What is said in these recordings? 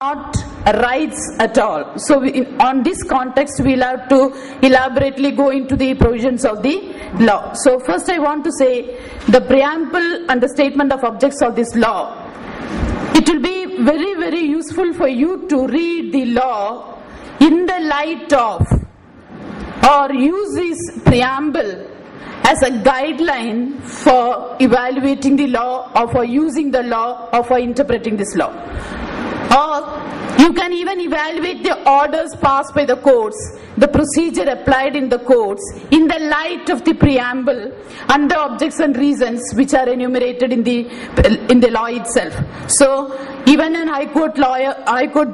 not rights at all. So on this context we will have to elaborately go into the provisions of the law. So first I want to say the preamble and the statement of objects of this law. It will be very, very useful for you to read the law in the light of, or use this preamble as a guideline for evaluating the law, or for using the law, or for interpreting this law. Or you can even evaluate the orders passed by the courts, the procedure applied in the courts, in the light of the preamble and the objects and reasons which are enumerated in the law itself. So even an High Court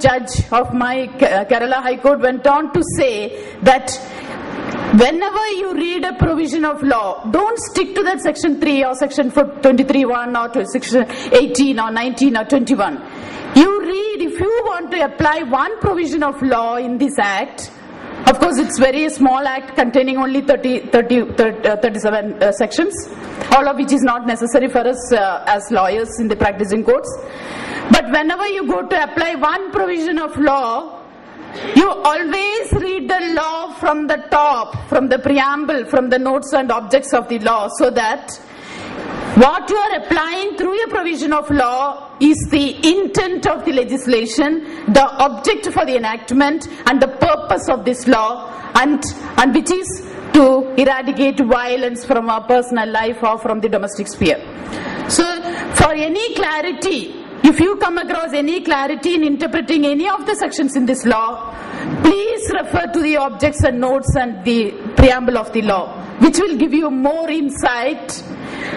judge of my Kerala High Court went on to say that whenever you read a provision of law, don't stick to that section 3 or section 23(1) or to section 18 or 19 or 21. You read, if you want to apply one provision of law in this act, of course it's very small act containing only 37 sections, all of which is not necessary for us as lawyers in the practicing courts. But whenever you go to apply one provision of law, you always read the law from the top, from the preamble, from the notes and objects of the law, so that what you are applying through a provision of law is the intent of the legislation, the object for the enactment, and the purpose of this law, and which is to eradicate violence from our personal life or from the domestic sphere. So for any clarity, if you come across any clarity in interpreting any of the sections in this law, please refer to the objects and notes and the preamble of the law, which will give you more insight,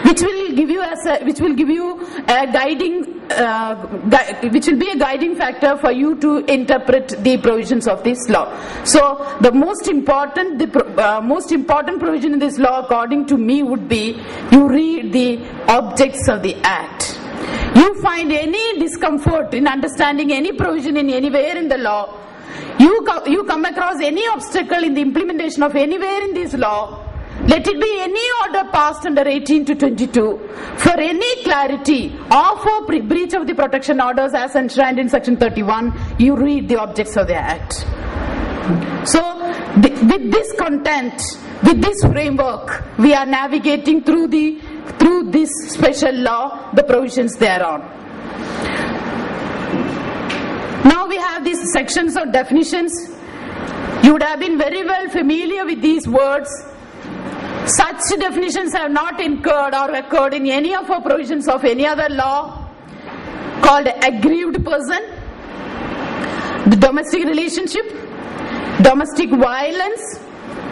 which will give you a guiding, which will be a guiding factor for you to interpret the provisions of this law. So the most important provision in this law, according to me, would be you read the objects of the act. You find any discomfort in understanding any provision in anywhere in the law, you come across any obstacle in the implementation of anywhere in this law, let it be any order passed under 18 to 22, for any clarity or for breach of the protection orders as enshrined in section 31, you read the objects of the act. So with this content, with this framework, we are navigating through this special law, the provisions thereon. Now we have these sections of definitions. You would have been very well familiar with these words. Such definitions have not incurred or occurred in any of our provisions of any other law, called aggrieved person, the domestic relationship, domestic violence,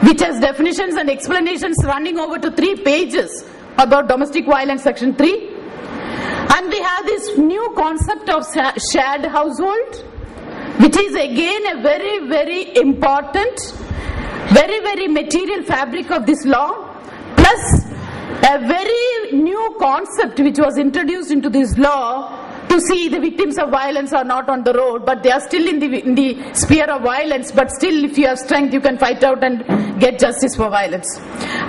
which has definitions and explanations running over to 3 pages about domestic violence, section 3. And we have this new concept of shared household, which is again a very, very important, very, very material fabric of this law, plus a very new concept which was introduced into this law to see the victims of violence are not on the road, but they are still in the sphere of violence, but still if you have strength you can fight out and get justice for violence.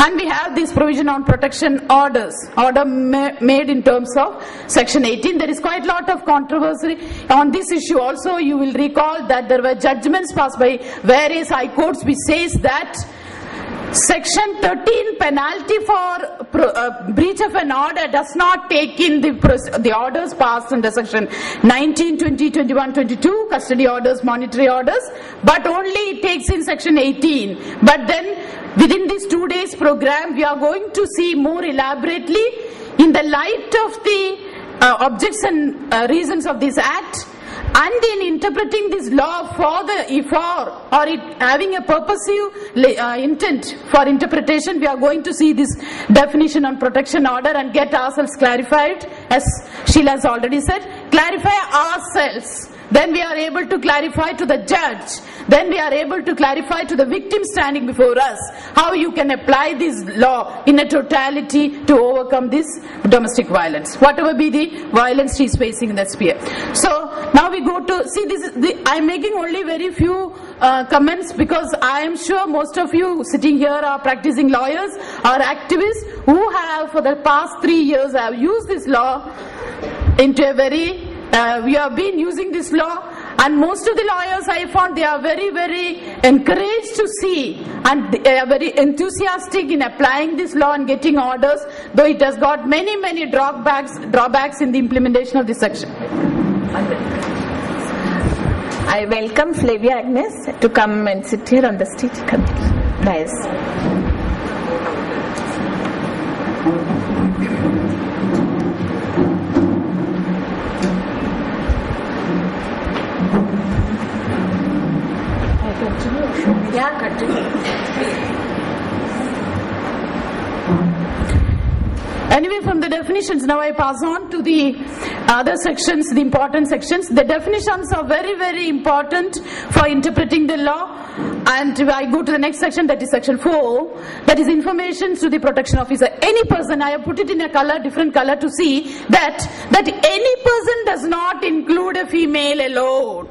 And we have this provision on protection orders, order made in terms of section 18. There is quite a lot of controversy on this issue also. You will recall that there were judgments passed by various high courts which says that section 13 penalty for breach of an order does not take in the orders passed under section 19, 20, 21, 22, custody orders, monetary orders, but only it takes in section 18. But then within this 2 days program, we are going to see more elaborately in the light of the objects and reasons of this act, and in interpreting this law or it having a purposive intent for interpretation, we are going to see this definition on protection order and get ourselves clarified, as Sheila has already said, clarify ourselves. Then we are able to clarify to the judge. Then we are able to clarify to the victim standing before us how you can apply this law in a totality to overcome this domestic violence, whatever be the violence she is facing in that sphere. So now we go to see this. I am making only very few comments because I am sure most of you sitting here are practicing lawyers or activists who have for the past 3 years have used this law into a very we have been using this law And most of the lawyers I found, they are very, very encouraged to see, and they are very enthusiastic in applying this law and getting orders, though it has got many, many drawbacks in the implementation of this section. I welcome Flavia Agnes to come and sit here on the stage. Dais. Yeah, continue. Anyway, from the definitions, now I pass on to the other sections, the important sections. The definitions are very, very important for interpreting the law. And I go to the next section, that is section 4, that is information to the protection officer. Any person, I have put it in a color, different color, to see that any person does not include a female alone.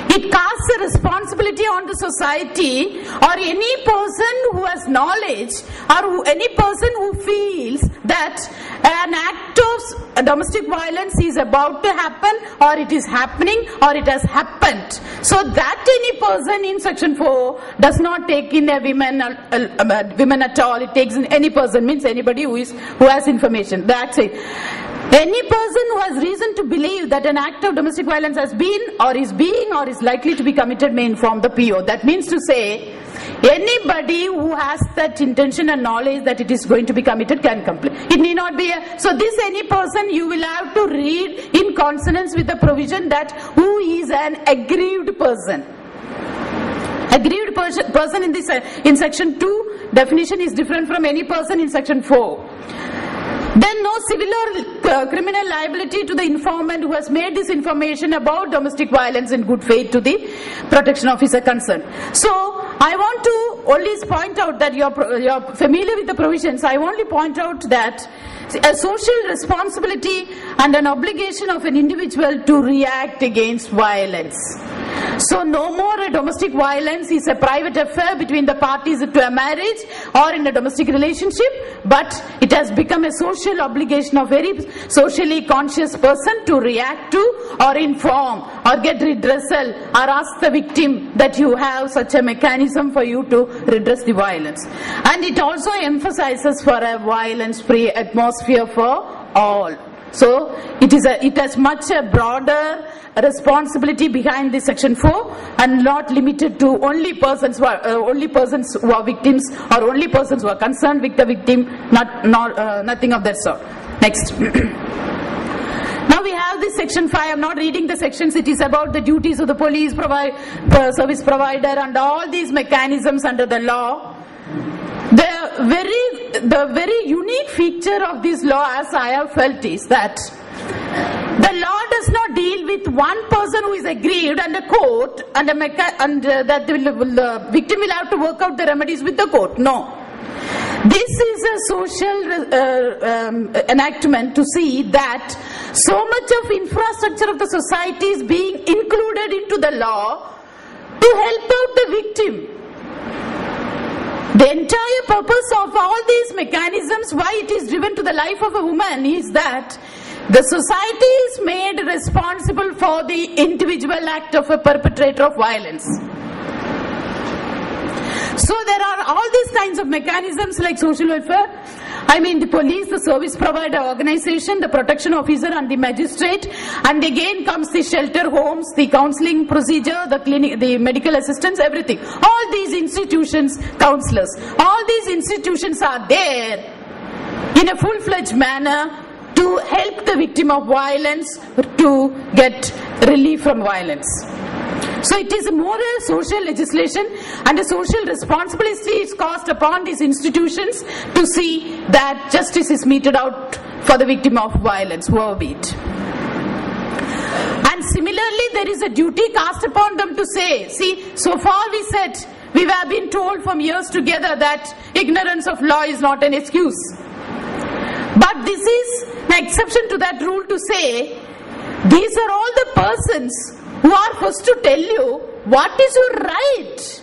It casts a responsibility on the society, or any person who has knowledge, or any person who feels that an act of domestic violence is about to happen, or it is happening, or it has happened. So that any person in section 4 does not take in a women at all. It takes in any person, means anybody who has information. That's it. Any person who has reason to believe that an act of domestic violence has been, or is being, or is likely to be committed may inform the PO. That means to say, anybody who has that intention and knowledge that it is going to be committed can complain. It need not be so this any person, you will have to read in consonance with the provision that who is an aggrieved person. Aggrieved person in section 2 definition is different from any person in section 4. Then no civil or criminal liability to the informant who has made this information about domestic violence in good faith to the protection officer concerned. So I want to only point out that you're familiar with the provisions. I only point out that a social responsibility and an obligation of an individual to react against violence. So no more a domestic violence is a private affair between the parties to a marriage or in a domestic relationship, but it has become a social obligation of very socially conscious person to react to or inform or get redressal or ask the victim that you have such a mechanism for you to redress the violence. And it also emphasizes for a violence-free atmosphere for all. So it has much a broader responsibility behind this section 4 and not limited to only persons who are victims or only persons who are concerned with the victim, nothing of that sort. Next. Now we have this section 5. I am not reading the sections. It is about the duties of the police service provider and all these mechanisms under the law. The very unique feature of this law, as I have felt, is that the law does not deal with one person who is aggrieved and a court and that the victim will have to work out the remedies with the court. No. This is a social enactment to see that so much of infrastructure of the society is being included into the law to help out the victim. The entire purpose of all these mechanisms, why it is driven to the life of a woman, is that the society is made responsible for the individual act of a perpetrator of violence. So there are all these kinds of mechanisms like social welfare. I mean the police, the service provider organization, the protection officer and the magistrate, and again comes the shelter homes, the counseling procedure, the clinic, the medical assistance, everything. All these institutions, counselors, all these institutions are there in a full-fledged manner to help the victim of violence to get relief from violence. So it is more a social legislation and a social responsibility is cast upon these institutions to see that justice is meted out for the victim of violence, whoever be it. And similarly, there is a duty cast upon them to say, see, so far we said, we have been told from years together that ignorance of law is not an excuse. But this is an exception to that rule to say, these are all the persons who are supposed to tell you what is your right.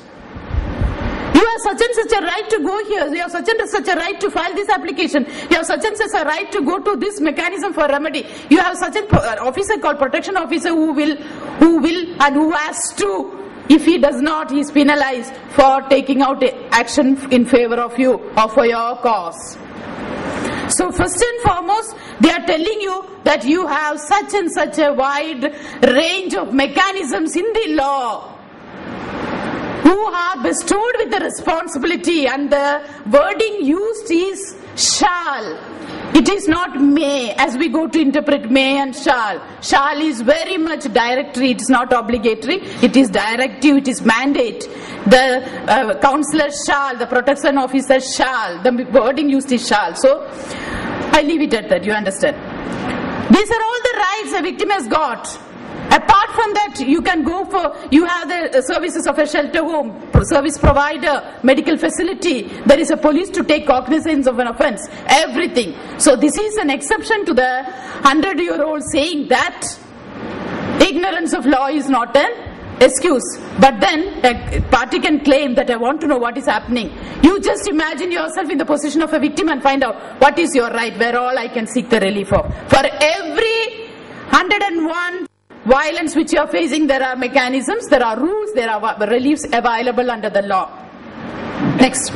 You have such and such a right to go here. You have such and such a right to file this application. You have such and such a right to go to this mechanism for remedy. You have such an officer called protection officer who will and who has to. If he does not, he is penalized for taking out action in favor of you or for your cause. So first and foremost, they are telling you that you have such and such a wide range of mechanisms in the law who are bestowed with the responsibility, and the wording used is shall. It is not may, as we go to interpret may and shall. Shall is very much directory, it is not obligatory, it is directive, it is mandate. The counselor shall, the protection officer shall, the wording used is shall. So, I leave it at that, you understand. These are all the rights a victim has got. Apart from that, you can go for, you have the services of a shelter home, service provider, medical facility, there is a police to take cognizance of an offence, everything. So this is an exception to the 100-year-old saying that ignorance of law is not an excuse. But then a party can claim that I want to know what is happening. You just imagine yourself in the position of a victim and find out what is your right, where all I can seek the relief of. For every 101 violence which you are facing, there are mechanisms, there are rules, there are reliefs available under the law. Next.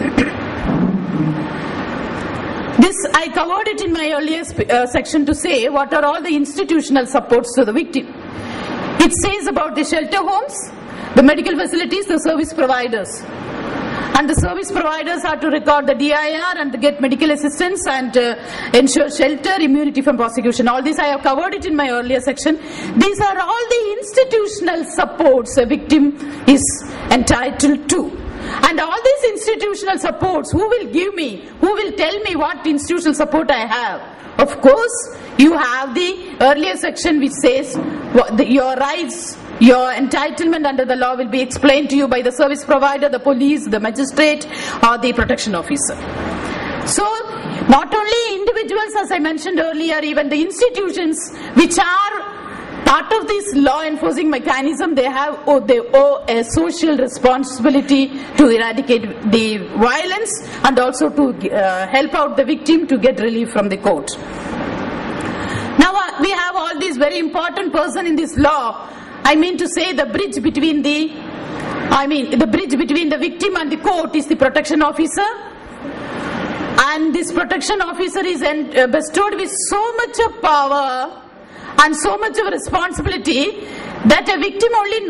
This I covered it in my earlier section to say what are all the institutional supports to the victim. It says about the shelter homes, the medical facilities, the service providers. And the service providers are to record the DIR and to get medical assistance and ensure shelter, immunity from prosecution. All this I have covered it in my earlier section. These are all the institutional supports a victim is entitled to. And all these institutional supports, who will give me, who will tell me what institutional support I have? Of course, you have the earlier section which says your rights, your entitlement under the law will be explained to you by the service provider, the police, the magistrate, or the protection officer. So, not only individuals, as I mentioned earlier, even the institutions which are part of this law enforcing mechanism, they owe a social responsibility to eradicate the violence and also to help out the victim to get relief from the court. Now, we have all these very important person in this law. I mean to say the bridge between the victim and the court is the protection officer, and this protection officer is bestowed with so much of power and so much of responsibility that a victim only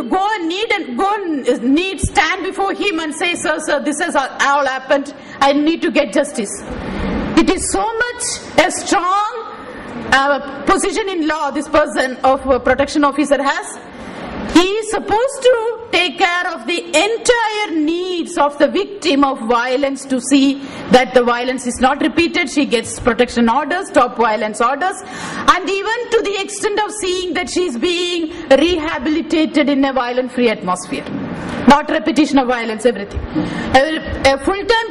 stand before him and say, sir, this has all happened, I need to get justice. It is so much a strong position in law this person of protection officer has. He is supposed to take care of the entire needs of the victim of violence to see that the violence is not repeated. She gets protection orders, stop violence orders, and even to the extent of seeing that she is being rehabilitated in a violent-free atmosphere. Not repetition of violence, everything. A full-time